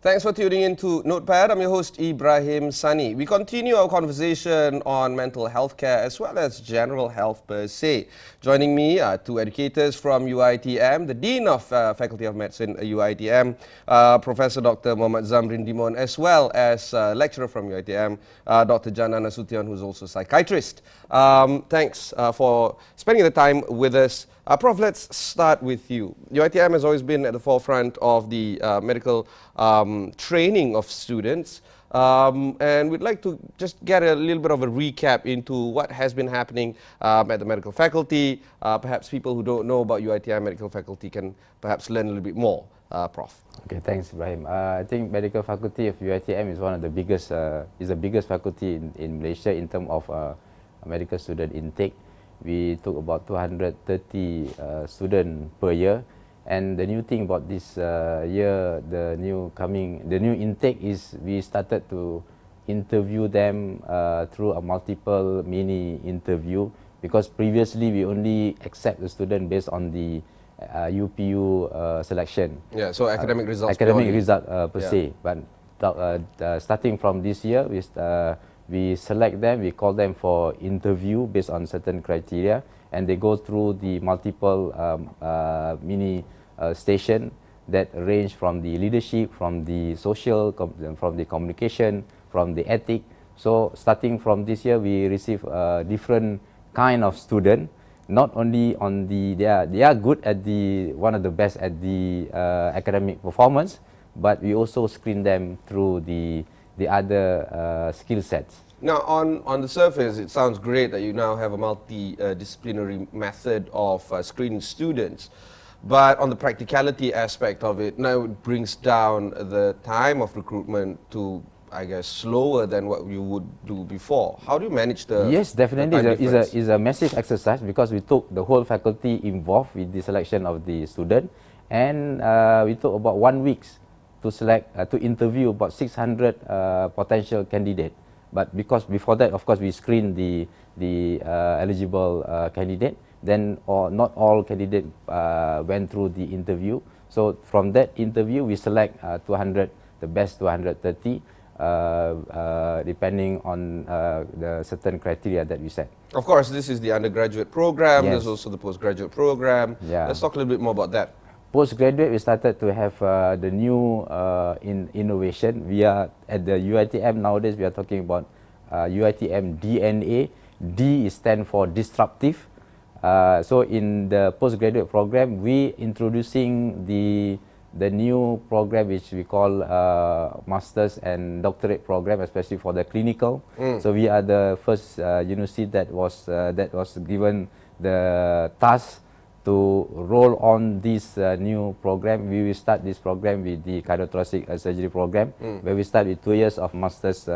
Thanks for tuning in to Notepad. I'm your host, Ibrahim Sani. We continue our conversation on mental health care as well as general health per se. Joining me are two educators from UiTM, the Dean of Faculty of Medicine UiTM, Professor Dr. Mohd Zamrin Dimon, as well as lecturer from UiTM, Dr. Jannah Nasution, who's also a psychiatrist. Thanks for spending the time with us. Prof, let's start with you. UiTM has always been at the forefront of the medical training of students, and we'd like to just get a little bit of a recap into what has been happening at the medical faculty. Perhaps people who don't know about UiTM medical faculty can perhaps learn a little bit more. Prof. Okay, thanks, Ibrahim. I think medical faculty of UiTM is one of the biggest, is the biggest faculty in Malaysia in terms of medical student intake. We took about 230 students per year, and the new thing about this year, the new intake is we started to interview them through a multiple mini interview, because previously we only accept the student based on the UPU selection. Yeah, so academic results. Academic result per se, but starting from this year, we select them, we call them for interview based on certain criteria, and they go through the multiple mini station that range from the leadership, from the social, from the communication, from the ethic. So starting from this year, we receive different kind of student. Not only on the, they are good at the, one of the best at the academic performance, but we also screen them through the other skill sets. Now, on the surface, it sounds great that you now have a multidisciplinary method of screening students. But on the practicality aspect of it, now it brings down the time of recruitment to, I guess, slower than what you would do before. How do you manage the Yes, definitely. the It's a massive exercise, because we took the whole faculty involved with the selection of the student, and we took about 1 week to select, to interview about 600 potential candidates. But because before that, of course, we screened the eligible candidate, then not all candidates went through the interview. So from that interview, we select 200, the best 230, depending on the certain criteria that we set. Of course, this is the undergraduate program. Yes. There's also the postgraduate program. Yeah. Let's talk a little bit more about that. Postgraduate, we started to have the new innovation. We are at the UiTM nowadays. We are talking about UiTM DNA. D stands for disruptive. So in the postgraduate program, we introducing the new program which we call masters and doctorate program, especially for the clinical. So we are the first university that was given the task to roll on this new program. We will start this program with the cardiothoracic surgery program, where we start with 2 years of master's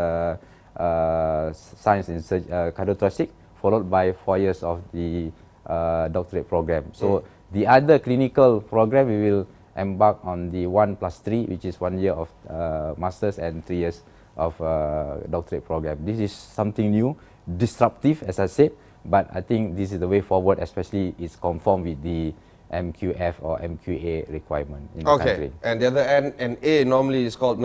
science in cardiothoracic, followed by 4 years of the doctorate program. So the other clinical program, we will embark on the 1+3, which is 1 year of master's and 3 years of doctorate program. This is something new, disruptive, as I said. But I think this is the way forward, especially it's conformed with the MQF or MQA requirement in the country. And the other N and A normally is called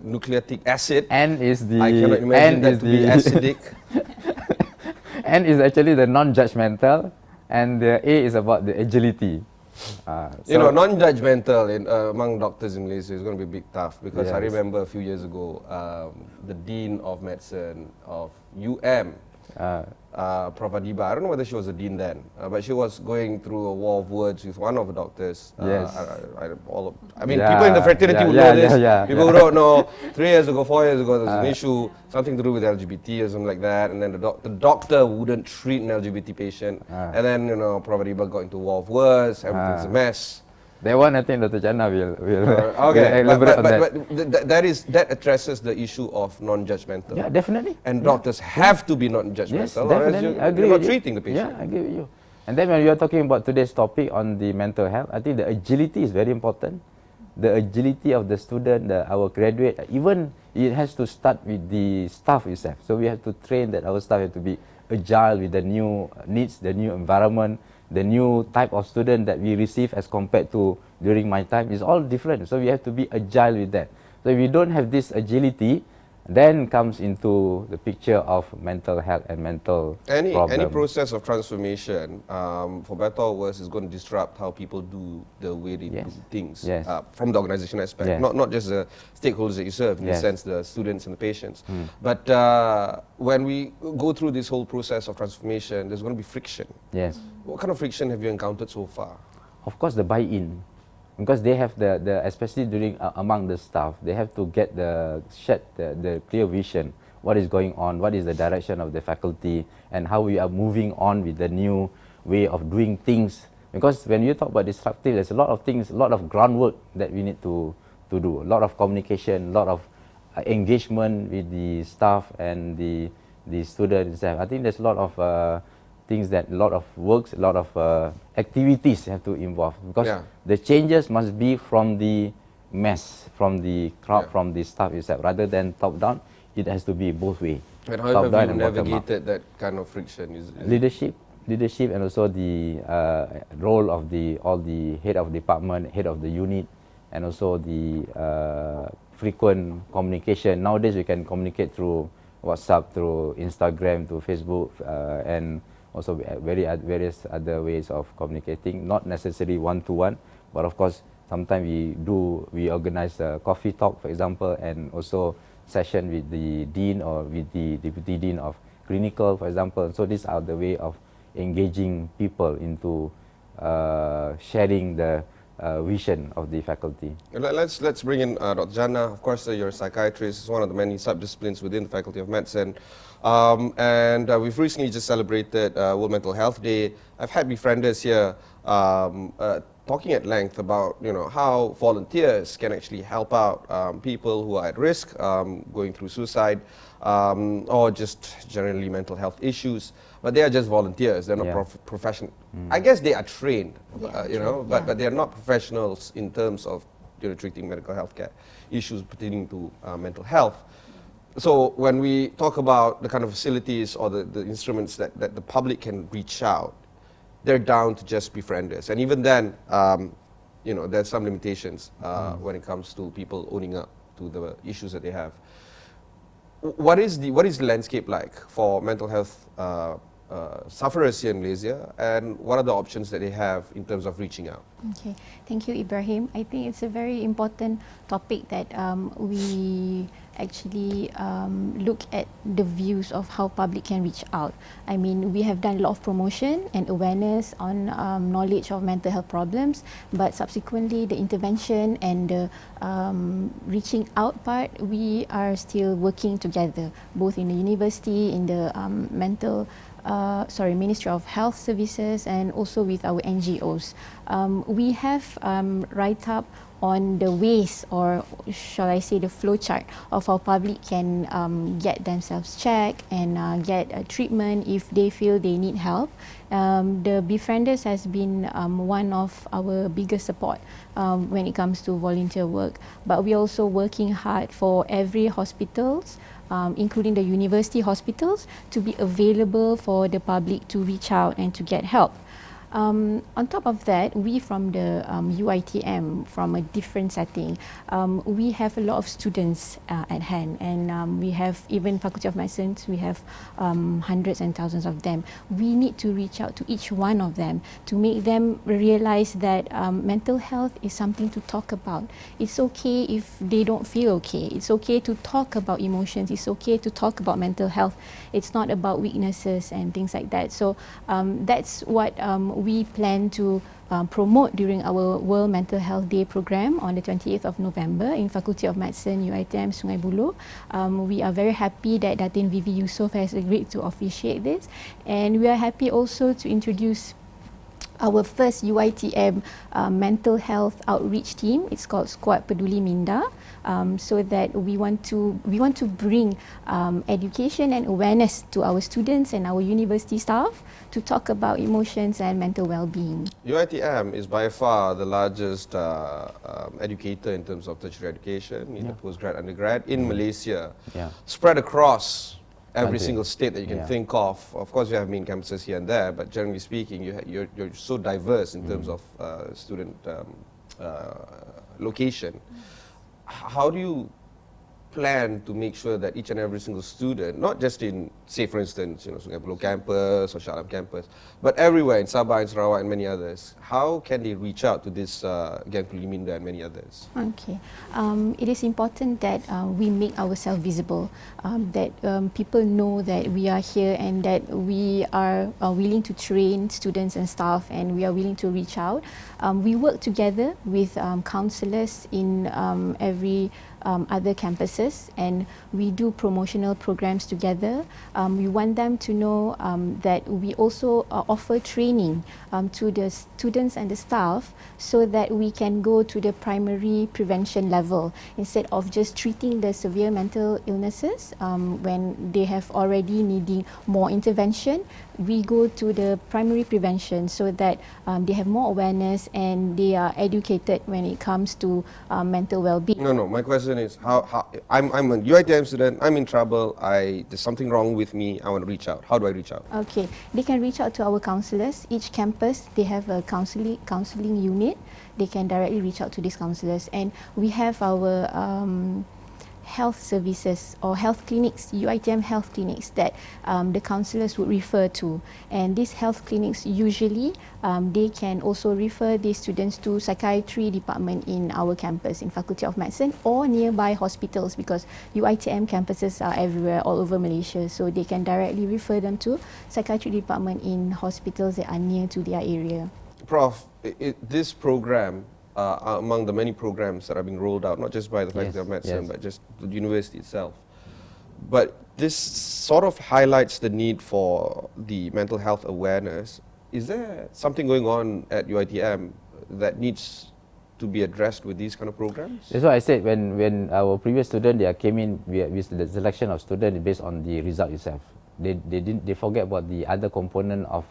nucleic acid. N is the... I cannot imagine that to be acidic. N is actually the non-judgmental, and the A is about the agility. You know, non-judgmental among doctors in Malaysia is going to be big tough, because I remember a few years ago, the Dean of Medicine of Prof. Adiba, I don't know whether she was a dean then, but she was going through a war of words with one of the doctors. Yes. People in the fraternity would know this. People who don't know, 3 years ago, 4 years ago, there was an issue, something to do with LGBT or something like that, and then the doctor wouldn't treat an LGBT patient, and then, you know, Prof. Adiba got into war of words, everything's a mess. That one, I think Dr. Jannah will okay, elaborate on that. But that addresses the issue of non-judgmental. Yeah, definitely. And doctors have to be non-judgmental. Yes, definitely. I agree you're with not treating the patient. Yeah, I agree with you. And then when we are talking about today's topic on the mental health, I think the agility is very important. The agility of the student, our graduate, even it has to start with the staff itself. So we have to train that our staff have to be agile with the new needs, the new environment, the new type of student that we receive as compared to during my time is all different. So we have to be agile with that. So if we don't have this agility, then comes into the picture of mental health and mental Any problem. process of transformation, for better or worse, is going to disrupt how people do the way they Yes. do things Yes. from the organization aspect, Yes. not just the stakeholders that you serve, in the Yes. sense the students and the patients. But when we go through this whole process of transformation, there's going to be friction. Yes. What kind of friction have you encountered so far? Of course, the buy-in, because they have the especially during among the staff, they have to get the clear vision, what is going on, what is the direction of the faculty, and how we are moving on with the new way of doing things. Because when you talk about disruptive, there's a lot of things, a lot of groundwork that we need to do, a lot of communication, a lot of engagement with the staff and the students. I think there's a lot of things that a lot of works, a lot of activities have to involve, because Yeah. the changes must be from the mass, from the crowd, Yeah. from the staff itself, rather than top down. It has to be both way. And how have you navigated that kind of friction? Leadership, and also the role of all the head of department, head of the unit, and also the frequent communication. Nowadays, we can communicate through WhatsApp, through Instagram, through Facebook, and also various other ways of communicating, not necessarily one-to-one, but of course, sometimes we organize a coffee talk, for example, and also session with the dean or with the deputy dean of clinical, for example. So these are the way of engaging people into sharing the vision of the faculty. Let's bring in Dr. Jannah. Of course, you're a psychiatrist. It's one of the many subdisciplines within the Faculty of Medicine. And we've recently just celebrated World Mental Health Day. I've had befrienders here talking at length about how volunteers can actually help out people who are at risk, going through suicide, or just generally mental health issues. But they are just volunteers. They're not professional. I guess they are trained, but they are not professionals in terms of treating medical health care issues pertaining to mental health. So when we talk about the kind of facilities or the instruments that the public can reach out, they're down to just befrienders. And even then, there's some limitations when it comes to people owning up to the issues that they have. What is the landscape like for mental health sufferers here in Malaysia, and what are the options that they have in terms of reaching out? Okay, thank you, Ibrahim. I think it's a very important topic that we actually look at the views of how public can reach out. I mean, we have done a lot of promotion and awareness on knowledge of mental health problems, but subsequently the intervention and the reaching out part, we are still working together, both in the university, in the Ministry of Health Services, and also with our NGOs. We have write-up on the ways, or shall I say the flow chart of how public can get themselves checked and get a treatment if they feel they need help. The Befrienders has been one of our biggest support when it comes to volunteer work, but we're also working hard for every hospitals, including the university hospitals, to be available for the public to reach out and to get help. On top of that, we from the UiTM, from a different setting, we have a lot of students at hand, and we have even Faculty of Medicine, we have hundreds and thousands of them. We need to reach out to each one of them to make them realize that mental health is something to talk about. It's okay if they don't feel okay. It's okay to talk about emotions. It's okay to talk about mental health. It's not about weaknesses and things like that. So that's what we plan to promote during our World Mental Health Day program on the 28th of November in Faculty of Medicine UiTM Sungai Buloh. We are very happy that Datin Vivi Yusof has agreed to officiate this, and we are happy also to introduce our first UiTM mental health outreach team. It's called Squad Peduli Minda, so that we want to bring education and awareness to our students and our university staff to talk about emotions and mental well-being. UiTM is by far the largest educator in terms of tertiary education, either postgrad, undergrad, in Malaysia, spread across every Country. single state that you can Yeah. think of. Of course, you have main campuses here and there, but generally speaking, you're so diverse in terms of student location. How do you plan to make sure that each and every single student, not just in, say for instance, Sungai Buloh campus or Shah Alam campus, but everywhere in Sabah and Sarawak and many others, how can they reach out to this Gang Puliminda and many others? Okay. It is important that we make ourselves visible, that people know that we are here and that we are willing to train students and staff, and we are willing to reach out. We work together with counsellors in every other campuses, and we do promotional programs together. We want them to know that we also offer training to the students and the staff, so that we can go to the primary prevention level instead of just treating the severe mental illnesses when they have already needing more intervention. We go to the primary prevention so that they have more awareness and they are educated when it comes to mental well-being. No. My question is, how I'm a UiTM student. I'm in trouble. There's something wrong with me. I want to reach out. How do I reach out? Okay, they can reach out to our counsellors. Each campus, they have a counselling unit. They can directly reach out to these counsellors, and we have our health services or health clinics, UiTM health clinics, that the counsellors would refer to. And these health clinics usually they can also refer these students to psychiatry department in our campus in Faculty of Medicine or nearby hospitals, because UiTM campuses are everywhere all over Malaysia, so they can directly refer them to psychiatry department in hospitals that are near to their area. Prof, this program, among the many programs that are being rolled out, not just by the Faculty of Medicine, but just the university itself. But this sort of highlights the need for the mental health awareness. Is there something going on at UiTM that needs to be addressed with these kind of programs? That's why I said when our previous student came in with the selection of students based on the result itself. They forget about the other component of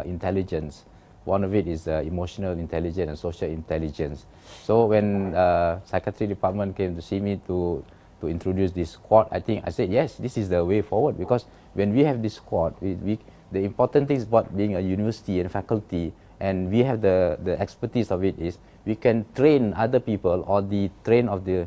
intelligence. One of it is emotional intelligence and social intelligence. So when psychiatry department came to see me to introduce this squad, I said yes, this is the way forward, because when we have this squad, the important thing is about being a university and faculty, and we have the expertise of it is we can train other people or the train of the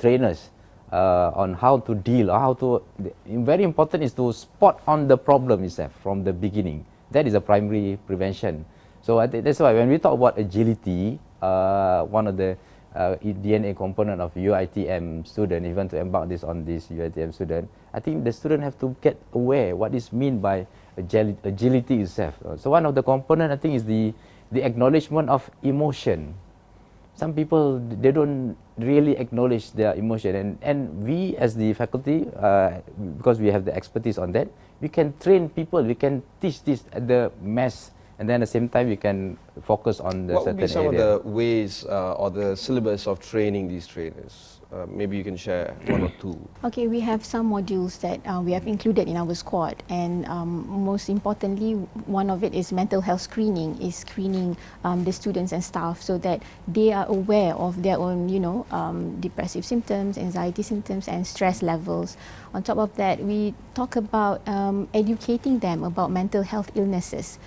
trainers on how to deal, or how to. Very important is to spot on the problem itself from the beginning. That is a primary prevention. So I think that's why when we talk about agility, one of the DNA component of UiTM student, even to embark on this UiTM student, I think the student have to get aware what is mean by agility itself. So one of the component I think is the acknowledgement of emotion. Some people, they don't really acknowledge their emotion, and we as the faculty, because we have the expertise on that, we can train people, we can teach this at the mass, and then at the same time we can focus on the certain area. What would be some of the ways or the syllabus of training these trainers? Maybe you can share one or two. Okay, we have some modules that we have included in our squad, and most importantly, one of it is mental health screening, is screening the students and staff so that they are aware of their own, depressive symptoms, anxiety symptoms, and stress levels. On top of that, we talk about educating them about mental health illnesses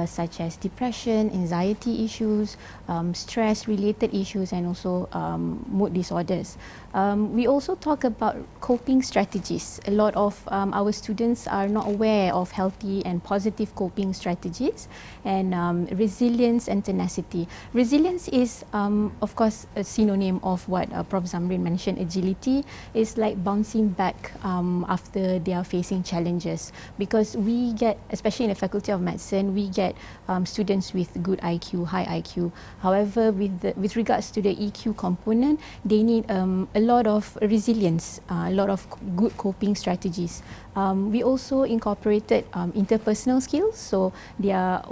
such as depression, anxiety issues, stress-related issues, and also mood disorders. We also talk about coping strategies. A lot of our students are not aware of healthy and positive coping strategies, and resilience and tenacity. Resilience is, of course, a synonym of what Prof. Zamrin mentioned. Agility is like bouncing back after they are facing challenges, because we get, especially in the Faculty of Medicine, we get students with good IQ, high IQ. However, with regards to the EQ component, they need a lot of resilience, a lot of good coping strategies. We also incorporated interpersonal skills, so they are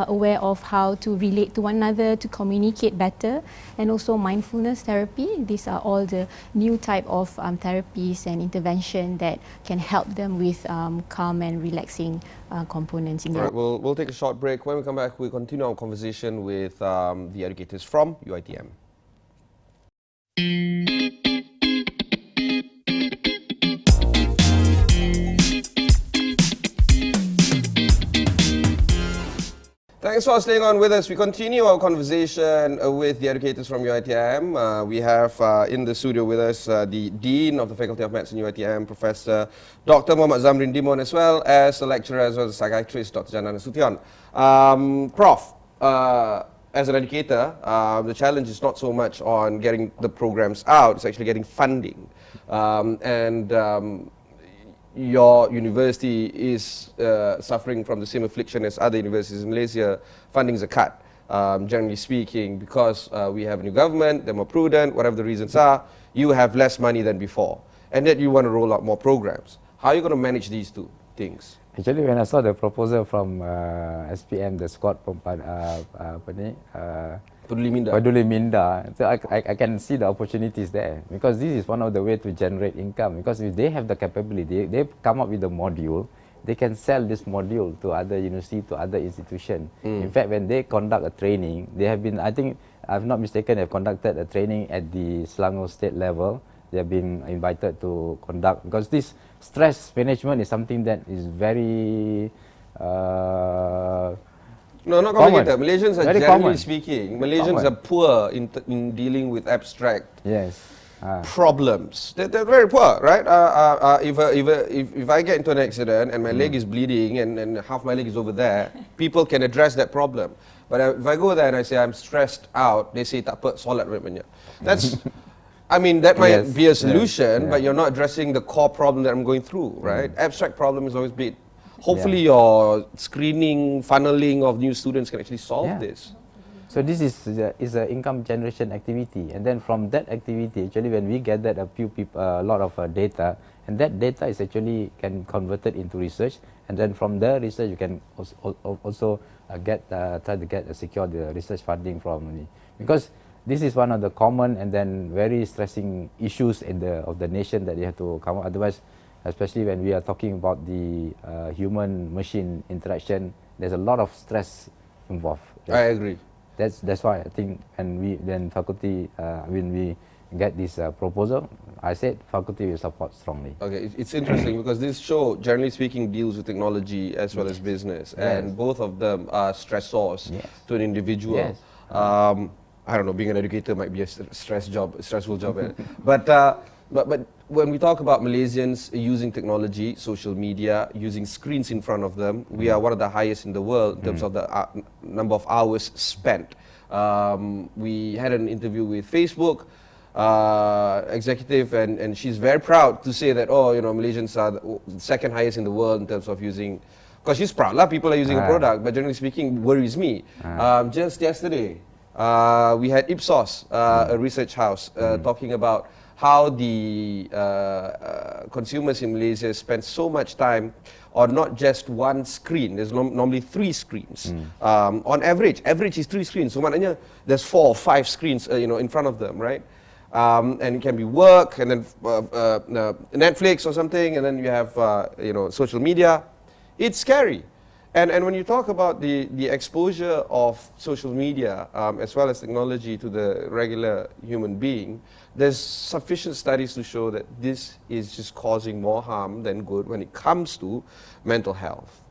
aware of how to relate to one another, to communicate better, and also mindfulness therapy. These are all the new type of therapies and intervention that can help them with calm and relaxing components in All their. right, we'll take a short break. When we come back, we'll continue our conversation with the educators from UiTM. Thanks for staying on with us. We continue our conversation with the educators from UiTM. We have in the studio with us the Dean of the Faculty of Medicine UiTM, Professor Dr. Mohd Zamrin Dimon, as well as a lecturer as well as a psychiatrist, Dr. Jannah Nasution. Prof, as an educator, the challenge is not so much on getting the programs out, it's actually getting funding. Your university is suffering from the same affliction as other universities in Malaysia. Fundings are cut, generally speaking, because we have a new government, they're more prudent, whatever the reasons are, you have less money than before. And yet you want to roll out more programs. How are you going to manage these two things? Actually, when I saw the proposal from SPM, the squad Peduli Minda, so I can see the opportunities there, because this is one of the ways to generate income. Because if they have the capability, they come up with a module, they can sell this module to other universities, to other institutions. In fact, when they conduct a training, they have been, I think, if I'm not mistaken, they have conducted a training at the Selangor state level. They have been invited to conduct, because this stress management is something that is very no, not complicated. Malaysians are very generally common. speaking, Malaysians are poor in dealing with abstract problems. They're very poor, right? If I get into an accident and my leg is bleeding and half my leg is over there, people can address that problem. But if I go there and I say I'm stressed out, they say tak apa, solat banyak. That's, I mean, that might be a solution, but you're not addressing the core problem that I'm going through, right? Abstract problem is always big. Hopefully your screening, funneling of new students can actually solve this. So this is an income generation activity, and then from that activity, actually, when we gathered a lot of data, and that data is actually can convert it into research, and then from the research you can also try to secure the research funding from, because this is one of the common and then very stressing issues of the nation that you have to come up. Otherwise, especially when we are talking about the human-machine interaction, there's a lot of stress involved. I agree. That's why I think when we get this proposal, I said faculty will support strongly. Okay, it's interesting because this show, generally speaking, deals with technology as well as business, and both of them are stressors to an individual. I don't know, being an educator might be a stressful job, but when we talk about Malaysians using technology, social media, using screens in front of them, we are one of the highest in the world in terms of the number of hours spent. We had an interview with Facebook executive, and she's very proud to say that, Malaysians are the second highest in the world in terms of using, because she's proud, people are using a product, but generally speaking, worries me. Just yesterday, we had Ipsos, a research house, talking about how the consumers in Malaysia spend so much time on not just one screen. There's normally 3 screens. On average is 3 screens. So maknanya there's 4 or 5 screens, in front of them, right? And it can be work, and then Netflix or something, and then you have social media. It's scary. And when you talk about the exposure of social media as well as technology to the regular human being, there's sufficient studies to show that this is just causing more harm than good when it comes to mental health.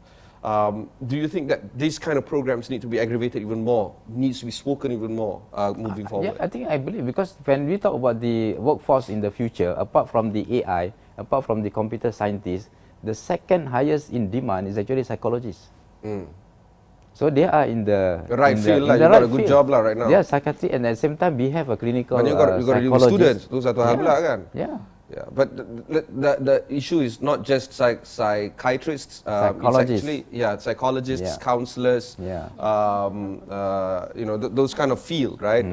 Do you think that these kind of programs need to be aggravated even more, needs to be spoken even more moving forward? I believe, because when we talk about the workforce in the future, apart from the AI, apart from the computer scientists, the second highest in demand is actually psychologists. So they are in the right field. You got a good job right now. Yeah, psychiatry, and at the same time we have a clinical you got to deal with students. Itu satu hal pula kan. Yeah. But the issue is not just psychiatrists. Psychologists. It's actually, psychologists, counselors. Those kind of field, right?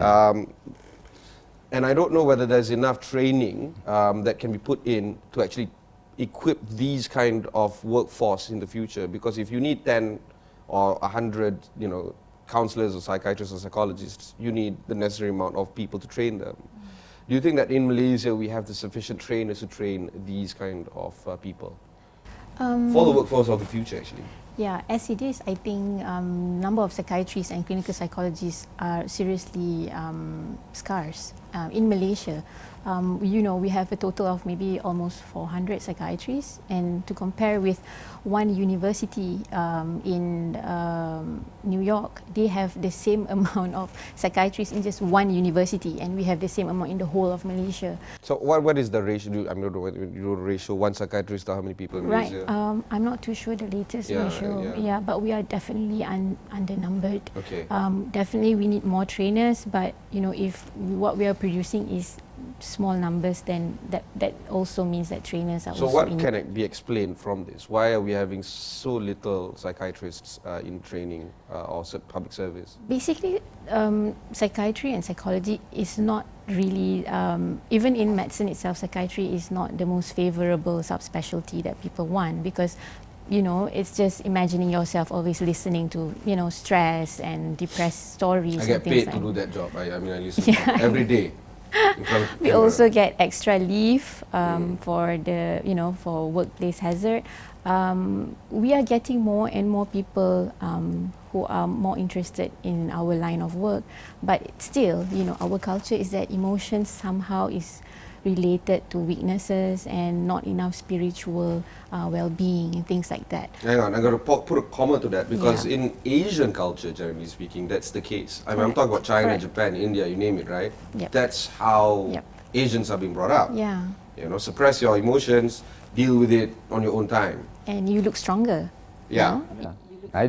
And I don't know whether there's enough training that can be put in to actually equip these kind of workforce in the future, because if you need 10 or 100 counselors or psychiatrists or psychologists, you need the necessary amount of people to train them. Do you think that in Malaysia we have the sufficient trainers to train these kind of people for the workforce of the future actually? Yeah, as it is, I think number of psychiatrists and clinical psychologists are seriously scarce. in Malaysia, you know, we have a total of maybe almost 400 psychiatrists, and to compare with one university in New York, they have the same amount of psychiatrists in just one university, and we have the same amount in the whole of Malaysia. So what is the ratio? I'm not sure what you ratio one psychiatrist to how many people in Right. Malaysia? I'm not too sure the latest Yeah, ratio. yeah. Yeah, but we are definitely undernumbered. Okay. Definitely we need more trainers, but you know, if what we are producing is small numbers, then that also means that trainers are So also what in. can it be explained from this? Why are we having so little psychiatrists in training or public service? Basically, psychiatry and psychology is not really, even in medicine itself, psychiatry is not the most favorable subspecialty that people want, because you know, it's just imagining yourself always listening to, you know, stress and depressed stories. I and get things paid to like do that job. I mean, I listen every day. In front of We camera. also get extra leave for the, you know, for workplace hazard. We are getting more and more people who are more interested in our line of work, but still, you know, our culture is that emotions somehow is related to weaknesses and not enough spiritual well-being and things like that. Hang on, I got to put a comma to that, because Yeah. in Asian culture, generally speaking, that's the case. I mean, I'm Correct. talking about China, Correct. Japan, India, you name it, right? Yep. That's how Yep. Asians are being brought up. Yeah, You know, suppress your emotions, deal with it on your own time. and you look stronger. you Yeah. know? I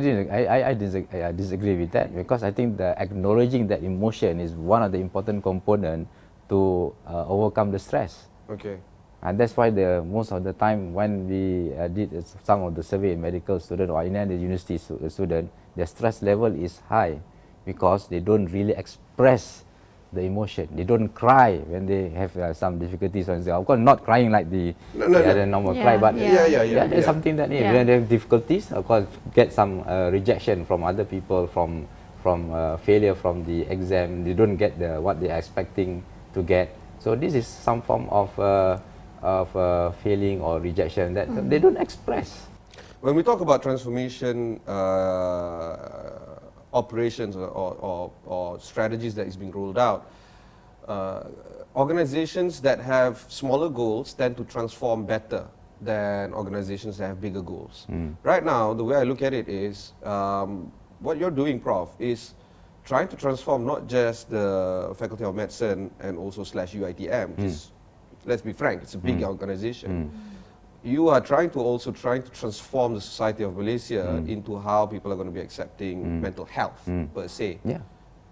disagree with that, because I think the acknowledging that emotion is one of the important components to overcome the stress. Okay. And that's why most of the time when we did some of the survey in medical student or in any university student, their stress level is high because they don't really express the emotion. They don't cry when they have some difficulties. Of course, not crying like the other normal Yeah, cry, but yeah. there's something that Yeah. when they have difficulties, of course, get some rejection from other people, from failure from the exam. They don't get what they're expecting to get. So this is some form of failing or rejection that they don't express. When we talk about transformation operations or strategies that is being rolled out, organizations that have smaller goals tend to transform better than organizations that have bigger goals. Right now, the way I look at it is, what you're doing, Prof, is trying to transform not just the Faculty of Medicine and also / UiTM, which is, let's be frank, it's a big organization. You are trying to transform the society of Malaysia into how people are going to be accepting mental health per se. Yeah.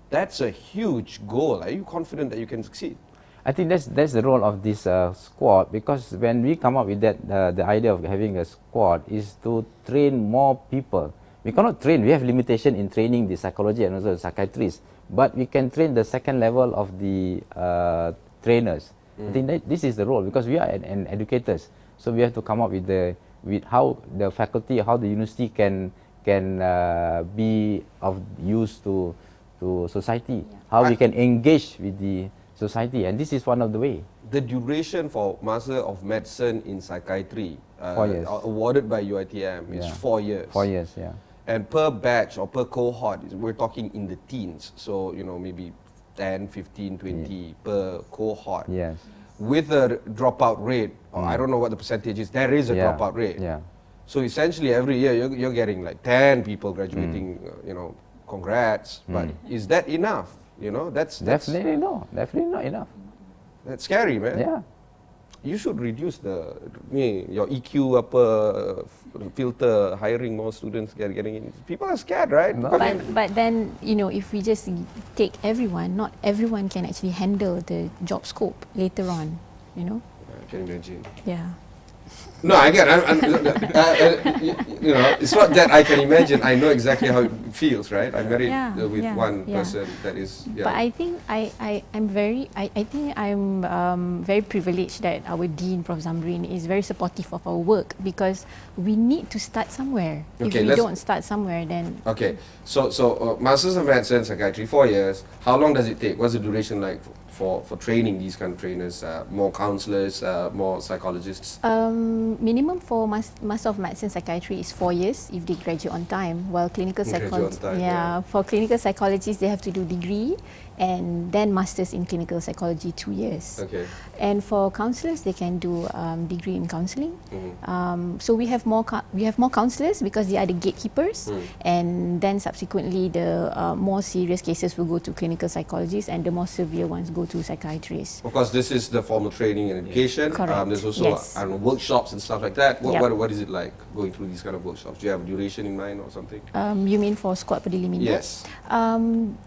That's a huge goal. Are you confident that you can succeed? I think that's the role of this squad, because when we come up with that, the idea of having a squad is to train more people. We cannot train, we have limitation in training the psychology and also the psychiatrists, but we can train the second level of the trainers. I think that this is the role, because we are an educators, so we have to come up with how the faculty, how the university can be of use to society, how we can engage with the society, and this is one of the way. The duration for Master of Medicine in Psychiatry 4 years. awarded by UiTM is Yeah. 4 years. 4 years, yeah. And per batch or per cohort, we're talking in the teens. So, you know, maybe 10, 15, 20 per cohort. Yes. With a dropout rate, or I don't know what the percentage is, there is a Yeah. dropout rate. Yeah. So essentially every year you're getting like 10 people graduating, you know, congrats. But is that enough? You know, that's Definitely no. Definitely not enough. that's scary, man. Yeah. You should reduce your EQ filter, hiring more students, getting in. People are scared, right? No. But then, you know, if we just take everyone, not everyone can actually handle the job scope later on, you know? I can imagine. Yeah. No, again, you know, it's not that I can imagine. I know exactly how it feels, right? I'm married with one person that is. Yeah. But I think I'm very privileged that our dean, Prof Zamrin, is very supportive of our work, because we need to start somewhere. Okay, if we don't start somewhere, then Okay, so Masters of Medicine Psychiatry, 4 years. How long does it take? What's the duration like for training these kind of trainers? More counselors, more psychologists? Minimum for Master of Medicine Psychiatry is 4 years if they graduate on time, while clinical psychology, for clinical psychologists they have to do degree and then masters in clinical psychology 2 years. Okay. And for counsellors, they can do degree in counselling. So we have more counsellors because they are the gatekeepers, and then subsequently the more serious cases will go to clinical psychologists, and the more severe ones go to psychiatrists. Of course, this is the formal training and education. Correct. There's also I don't know, workshops and stuff like that. What is it like going through these kind of workshops? Do you have a duration in mind or something? You mean for Squad Peduli Minda? Yes.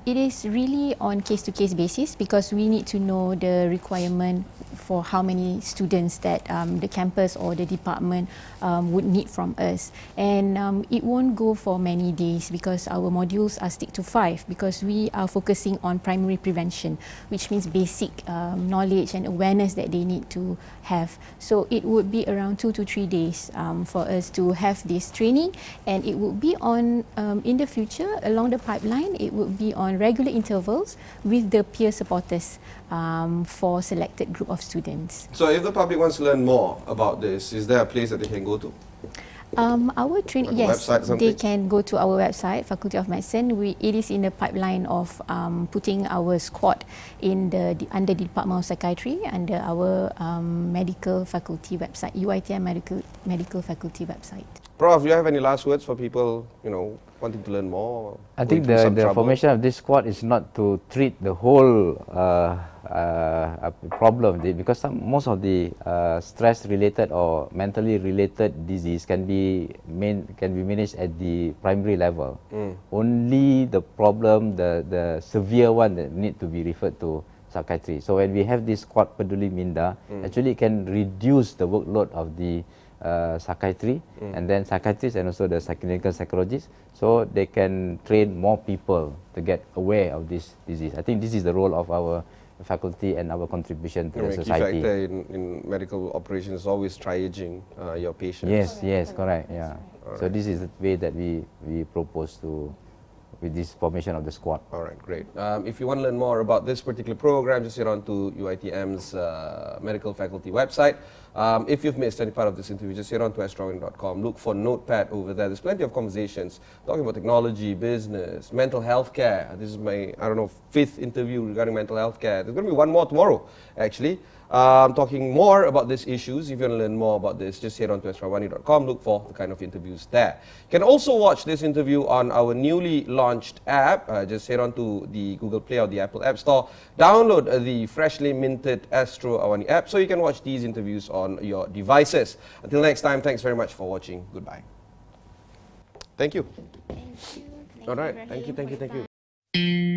It is really on case-to-case basis because we need to know the requirement for how many students that the campus or the department would need from us. And it won't go for many days because our modules are stick to 5 because we are focusing on primary prevention, which means basic knowledge and awareness that they need to have. So it would be around 2 to 3 days for us to have this training, and it would be on, in the future, along the pipeline, it would be on regular intervals with the peer supporters for selected group of students. So if the public wants to learn more about this, is there a place that they can go to? Our training, like yes, they can go to our website, Faculty of Medicine. It is in the pipeline of putting our squad in under the Department of Psychiatry under our medical faculty website, UiTM medical faculty website. Prof, do you have any last words for people, wanting to learn more? I think the formation of this squad is not to treat the whole problem because most of the stress-related or mentally related disease can be managed at the primary level. Only the problem, the severe one that need to be referred to psychiatry. So when we have this squad Peduli Minda, actually it can reduce the workload of the psychiatry and then psychiatrists and also the clinical psychologists, so they can train more people to get aware of this disease. I think this is the role of our faculty and our contribution to the society. Key factor in medical operations is always triaging your patients. Yes, correct. Yeah. Right. So this is the way that we propose to with this formation of the squad. All right, great. If you want to learn more about this particular program, just head on to UiTM's medical faculty website. If you've missed any part of this interview, just head on to astro.com. Look for Notepad over there. There's plenty of conversations talking about technology, business, mental health care. This is my, 5th interview regarding mental health care. There's going to be one more tomorrow, actually. Talking more about these issues. If you want to learn more about this, just head on to AWANI.com. Look for the kind of interviews there. You can also watch this interview on our newly launched app. Just head on to the Google Play or the Apple App Store. Download the freshly minted Astro AWANI app so you can watch these interviews on your devices. Until next time, thanks very much for watching. Goodbye. Thank you. Thank you. All right. Thank you.